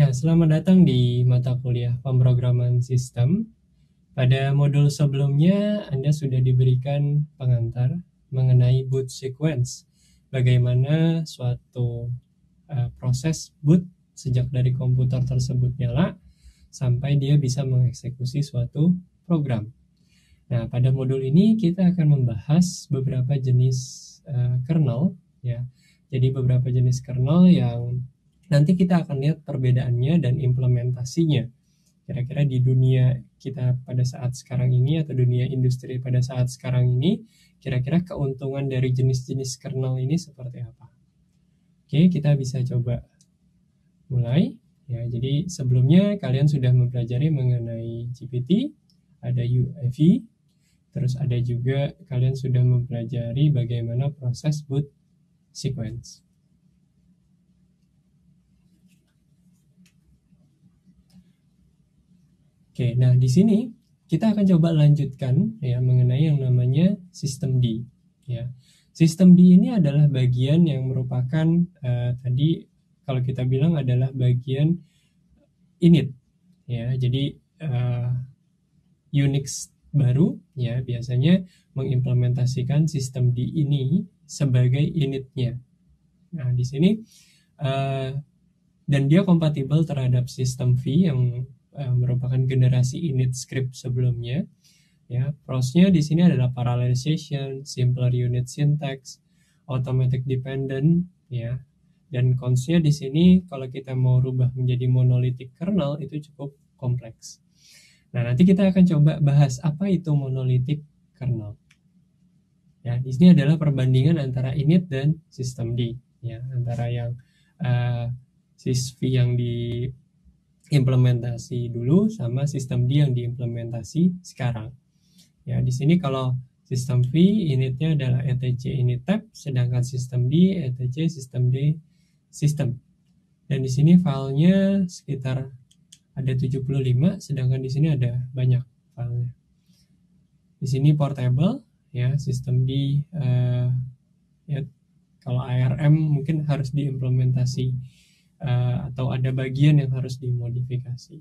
Ya, selamat datang di mata kuliah pemrograman sistem. Pada modul sebelumnya, Anda sudah diberikan pengantar mengenai boot sequence. Bagaimana suatu proses boot sejak dari komputer tersebut nyala sampai dia bisa mengeksekusi suatu program. Nah, pada modul ini kita akan membahas beberapa jenis kernel, ya. Jadi beberapa jenis kernel yang nanti kita akan lihat perbedaannya dan implementasinya. Kira-kira di dunia kita pada saat sekarang ini atau dunia industri pada saat sekarang ini, kira-kira keuntungan dari jenis-jenis kernel ini seperti apa? Oke, kita bisa coba mulai. Ya, jadi sebelumnya kalian sudah mempelajari mengenai GPT, ada UEFI, terus ada juga kalian sudah mempelajari bagaimana proses boot sequence. Oke, nah di sini kita akan coba lanjutkan ya mengenai yang namanya sistem D. Ya, sistem D ini adalah bagian yang merupakan tadi kalau kita bilang adalah bagian init. Ya, jadi Unix baru ya biasanya mengimplementasikan sistem D ini sebagai initnya. Nah di sini dan dia kompatibel terhadap sistem V yang merupakan generasi init script sebelumnya. Ya, prosnya di sini adalah parallelization, simpler unit syntax, automatic dependent, ya. Dan consnya di sini kalau kita mau rubah menjadi monolithic kernel itu cukup kompleks. Nah, nanti kita akan coba bahas apa itu monolithic kernel. Ya, di sini adalah perbandingan antara init dan sistem D, ya, antara yang sysv yang diimplementasi dulu sama sistem D yang diimplementasi sekarang. Ya, di sini kalau sistem V initnya adalah etc init tab, sedangkan sistem D etc sistem D system. Dan di sini filenya sekitar ada 75, sedangkan di sini ada banyak filenya. Di sini portable, ya, sistem D ya, kalau ARM mungkin harus diimplementasi atau ada bagian yang harus dimodifikasi.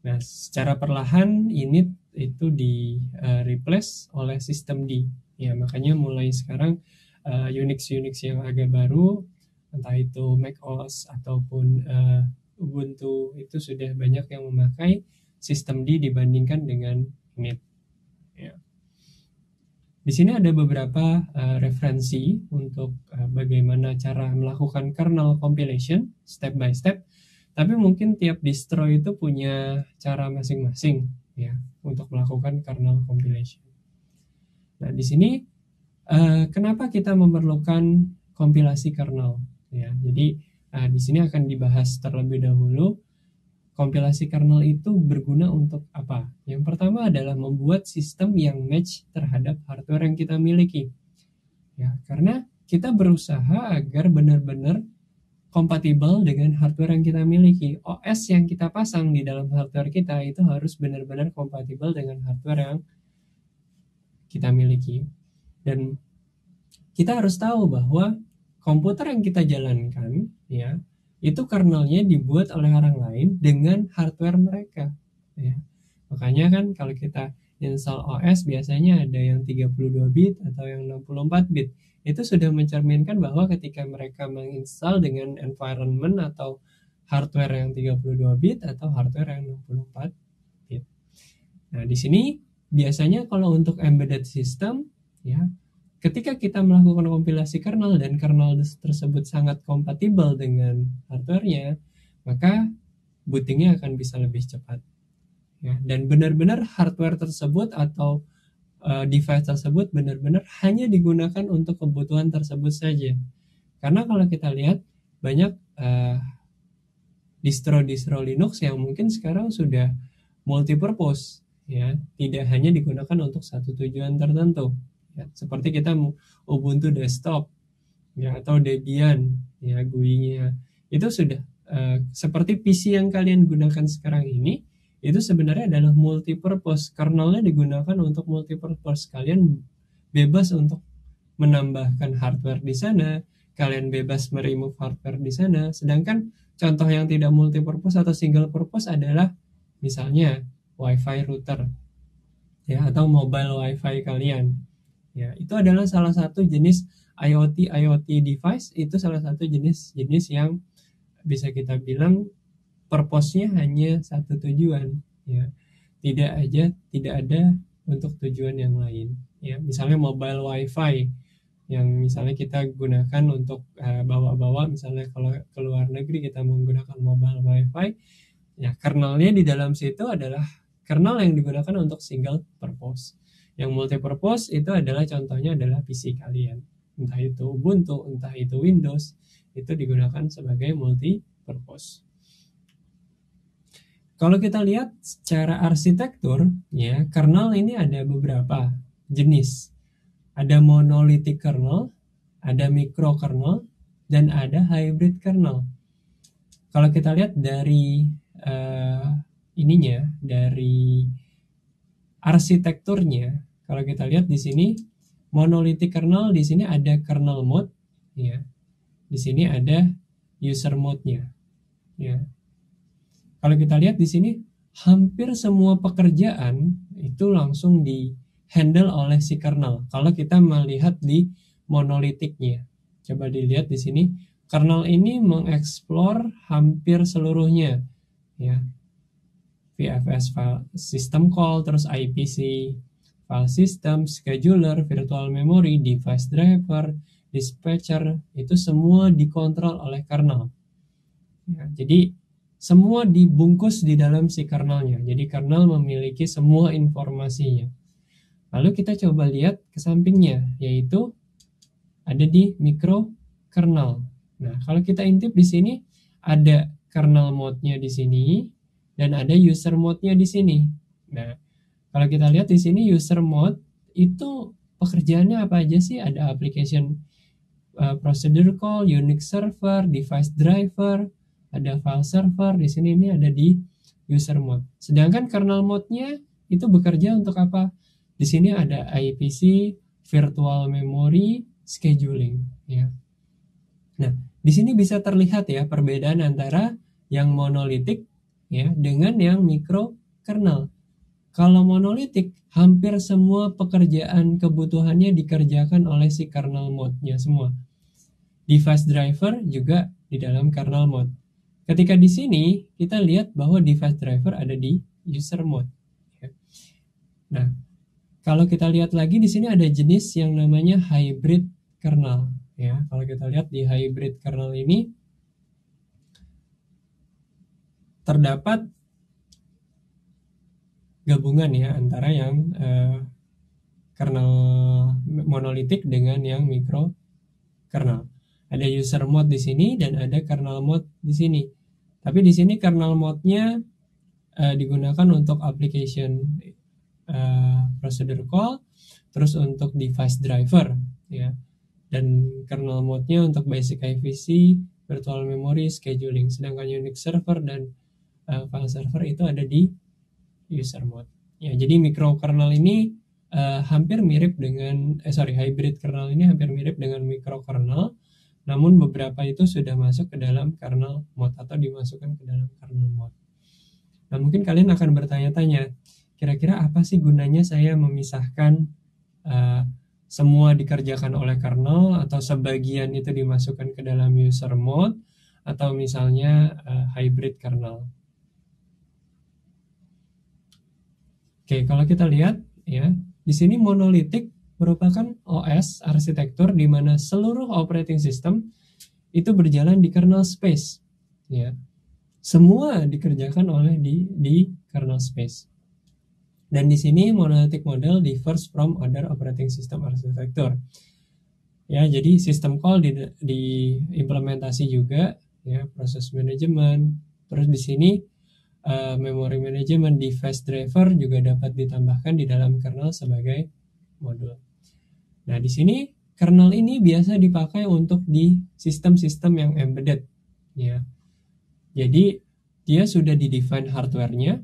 Nah, secara perlahan init itu di replace oleh sistem D. Ya, makanya mulai sekarang Unix yang agak baru, entah itu macOS ataupun Ubuntu, itu sudah banyak yang memakai sistem D dibandingkan dengan init. Ya. Di sini ada beberapa referensi untuk bagaimana cara melakukan kernel compilation step by step. Tapi mungkin tiap distro itu punya cara masing-masing ya untuk melakukan kernel compilation. Nah, di sini kenapa kita memerlukan kompilasi kernel ya. Jadi di sini akan dibahas terlebih dahulu kompilasi kernel itu berguna untuk apa? Yang pertama adalah membuat sistem yang match terhadap hardware yang kita miliki. Ya, karena kita berusaha agar benar-benar kompatibel dengan hardware yang kita miliki. OS yang kita pasang di dalam hardware kita itu harus benar-benar kompatibel dengan hardware yang kita miliki. Dan kita harus tahu bahwa komputer yang kita jalankan ya itu kernelnya dibuat oleh orang lain dengan hardware mereka ya. Makanya kan kalau kita install OS biasanya ada yang 32 bit atau yang 64 bit. Itu sudah mencerminkan bahwa ketika mereka menginstal dengan environment atau hardware yang 32 bit atau hardware yang 64 bit. Nah, di sini biasanya kalau untuk embedded system ya, ketika kita melakukan kompilasi kernel dan kernel tersebut sangat kompatibel dengan hardware-nya, maka bootingnya akan bisa lebih cepat. Ya, dan benar-benar hardware tersebut atau device tersebut benar-benar hanya digunakan untuk kebutuhan tersebut saja. Karena kalau kita lihat banyak distro-distro Linux yang mungkin sekarang sudah multipurpose, ya, tidak hanya digunakan untuk satu tujuan tertentu. Ya, seperti kita Ubuntu desktop ya atau Debian ya GUI-nya itu sudah seperti PC yang kalian gunakan sekarang ini itu sebenarnya adalah multipurpose, kernelnya digunakan untuk multipurpose. Kalian bebas untuk menambahkan hardware di sana, kalian bebas meremove hardware di sana, sedangkan contoh yang tidak multipurpose atau single purpose adalah misalnya WiFi router ya, atau mobile WiFi kalian. Ya, itu adalah salah satu jenis IoT device, itu salah satu jenis yang bisa kita bilang purpose-nya hanya satu tujuan ya. Tidak ada untuk tujuan yang lain ya. Misalnya mobile WiFi yang misalnya kita gunakan untuk bawa-bawa, misalnya kalau ke luar negeri kita menggunakan mobile WiFi ya, kernelnya di dalam situ adalah kernel yang digunakan untuk single purpose. Yang multipurpose itu adalah contohnya adalah PC kalian, entah itu Ubuntu, entah itu Windows, itu digunakan sebagai multipurpose. Kalau kita lihat secara arsitektur ya, kernel ini ada beberapa jenis. Ada monolithic kernel, ada microkernel, dan ada hybrid kernel. Kalau kita lihat dari dari arsitekturnya, kalau kita lihat di sini monolithic kernel, di sini ada kernel mode, ya. Di sini ada user mode-nya, ya. Kalau kita lihat di sini hampir semua pekerjaan itu langsung di handle oleh si kernel. Kalau kita melihat di monolitiknya, coba dilihat di sini, kernel ini mengeksplor hampir seluruhnya, ya. VFS file system call, terus IPC file system, scheduler, virtual memory, device driver, dispatcher, itu semua dikontrol oleh kernel. Ya, jadi semua dibungkus di dalam si kernelnya. Jadi kernel memiliki semua informasinya. Lalu kita coba lihat ke sampingnya, yaitu ada di microkernel. Nah, kalau kita intip di sini ada kernel mode-nya di sini dan ada user mode-nya di sini. Nah, kalau kita lihat di sini user mode itu pekerjaannya apa aja sih? Ada application procedure call, Unix server, device driver, ada file server. Di sini ini ada di user mode. Sedangkan kernel mode-nya itu bekerja untuk apa? Di sini ada IPC, virtual memory, scheduling, ya. Nah, di sini bisa terlihat ya perbedaan antara yang monolitik ya dengan yang microkernel. Kalau monolitik, hampir semua pekerjaan kebutuhannya dikerjakan oleh si kernel mode-nya semua. Device driver juga di dalam kernel mode. Ketika di sini kita lihat bahwa device driver ada di user mode. Ya. Nah, kalau kita lihat lagi di sini ada jenis yang namanya hybrid kernel. Ya, kalau kita lihat di hybrid kernel ini terdapat gabungan ya antara yang kernel monolitik dengan yang micro kernel. Ada user mode di sini dan ada kernel mode di sini. Tapi di sini kernel mode-nya digunakan untuk application procedure call, terus untuk device driver, ya. Dan kernel mode-nya untuk basic IPC, virtual memory, scheduling. Sedangkan Unix server dan file server itu ada di user mode. Ya, jadi microkernel ini hampir mirip dengan hybrid kernel ini hampir mirip dengan microkernel, namun beberapa itu sudah masuk ke dalam kernel mode atau dimasukkan ke dalam kernel mode. Nah, mungkin kalian akan bertanya-tanya, kira-kira apa sih gunanya saya memisahkan semua dikerjakan oleh kernel atau sebagian itu dimasukkan ke dalam user mode atau misalnya hybrid kernel. Oke, kalau kita lihat ya, di sini monolitik merupakan OS arsitektur di mana seluruh operating system itu berjalan di kernel space, ya. Semua dikerjakan oleh di kernel space. Dan di sini monolithic model differs from other operating system architecture. Ya, jadi system call diimplementasi juga, ya, proses management. Terus di sini memory management, device driver juga dapat ditambahkan di dalam kernel sebagai modul. Nah, di sini kernel ini biasa dipakai untuk di sistem-sistem yang embedded, ya. Jadi dia sudah di-define hardware-nya,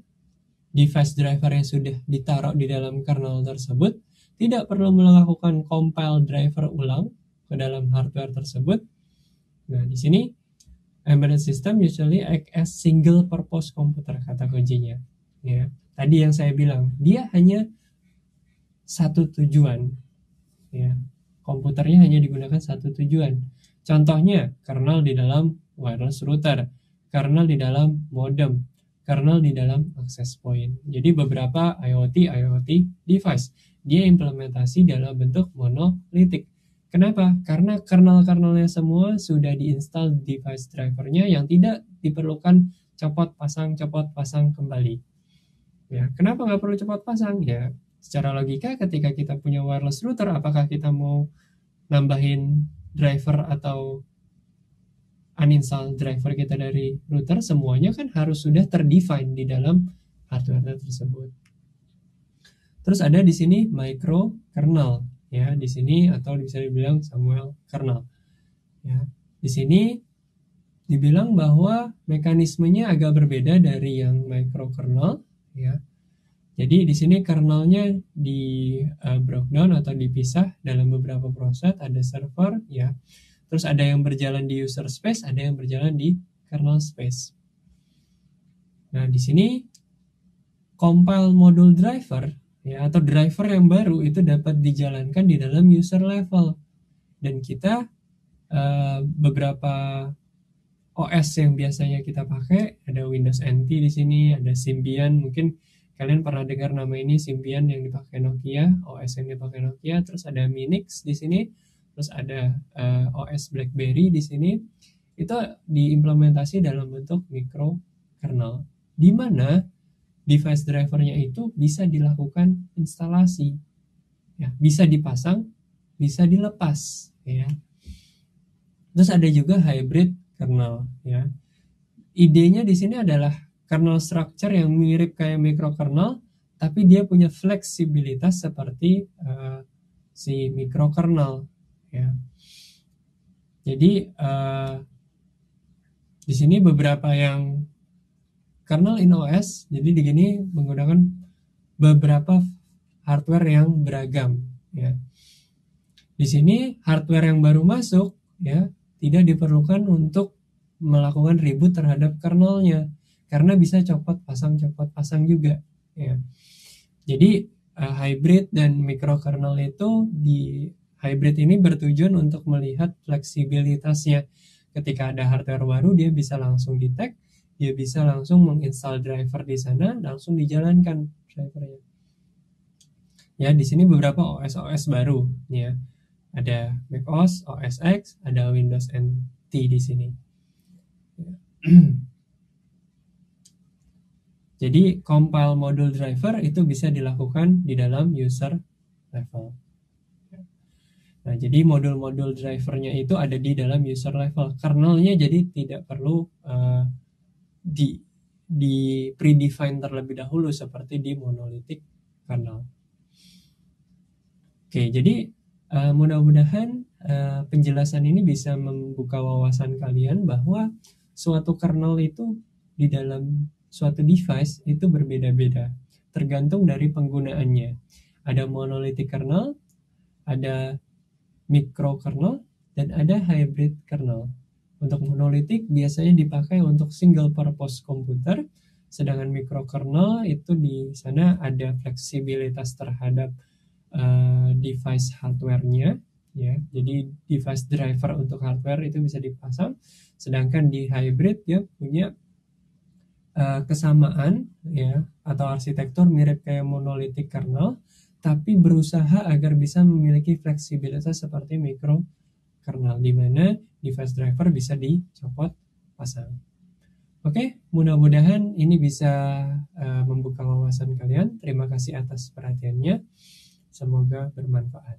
device driver yang sudah ditaruh di dalam kernel tersebut, tidak perlu melakukan compile driver ulang ke dalam hardware tersebut. Nah, di sini embedded system usually act as single purpose computer, kata kuncinya. Ya, tadi yang saya bilang, dia hanya satu tujuan. Ya, komputernya hanya digunakan satu tujuan. Contohnya, kernel di dalam wireless router, kernel di dalam modem, kernel di dalam access point. Jadi beberapa IoT device, dia implementasi dalam bentuk monolitik. Kenapa? Karena kernel-kernelnya semua sudah diinstal device drivernya yang tidak diperlukan copot pasang kembali. Ya, kenapa nggak perlu copot pasang? Ya, secara logika ketika kita punya wireless router, apakah kita mau nambahin driver atau uninstall driver kita dari router? Semuanya kan harus sudah terdefine di dalam hardware tersebut. Terus ada di sini microkernel, ya, di sini, atau bisa dibilang Samuel kernel. Ya, di sini dibilang bahwa mekanismenya agak berbeda dari yang microkernel, ya. Jadi di sini kernelnya di breakdown atau dipisah dalam beberapa proses, ada server, ya. Terus ada yang berjalan di user space, ada yang berjalan di kernel space. Nah, di sini compile module driver, ya, atau driver yang baru itu dapat dijalankan di dalam user level. Dan kita beberapa OS yang biasanya kita pakai, ada Windows NT di sini, ada Symbian, mungkin kalian pernah dengar nama ini, Symbian yang dipakai Nokia, OS yang dipakai Nokia, terus ada Minix di sini, terus ada OS BlackBerry di sini. Itu diimplementasi dalam bentuk microkernel, di mana device drivernya itu bisa dilakukan instalasi, ya, bisa dipasang, bisa dilepas, ya. Terus ada juga hybrid kernel, ya. Idenya di sini adalah kernel structure yang mirip kayak microkernel, tapi dia punya fleksibilitas seperti si microkernel, ya. Jadi di sini beberapa yang kernel in OS, jadi di sini menggunakan beberapa hardware yang beragam, ya. Di sini hardware yang baru masuk, ya, tidak diperlukan untuk melakukan reboot terhadap kernelnya, karena bisa copot pasang juga, ya. Jadi hybrid dan microkernel itu, di hybrid ini bertujuan untuk melihat fleksibilitasnya. Ketika ada hardware baru, dia bisa langsung detect, dia bisa langsung menginstal driver di sana, langsung dijalankan drivernya. Ya, di sini beberapa OS baru, ya. Ada macOS, OS X, ada Windows NT di sini. Ya. Jadi compile module driver itu bisa dilakukan di dalam user level. Nah, jadi modul-modul drivernya itu ada di dalam user level. Kernelnya jadi tidak perlu di predefine terlebih dahulu seperti di monolithic kernel. Oke, jadi mudah-mudahan penjelasan ini bisa membuka wawasan kalian bahwa suatu kernel itu di dalam suatu device itu berbeda-beda, tergantung dari penggunaannya. Ada monolithic kernel, ada microkernel, dan ada hybrid kernel. Untuk monolitik biasanya dipakai untuk single purpose komputer, sedangkan microkernel itu di sana ada fleksibilitas terhadap device hardware-nya, ya. Jadi device driver untuk hardware itu bisa dipasang, sedangkan di hybrid dia punya kesamaan, ya, atau arsitektur mirip kayak monolitik kernel, tapi berusaha agar bisa memiliki fleksibilitas seperti microkernel, di mana device driver bisa dicopot pasang. Oke, mudah-mudahan ini bisa membuka wawasan kalian. Terima kasih atas perhatiannya. Semoga bermanfaat.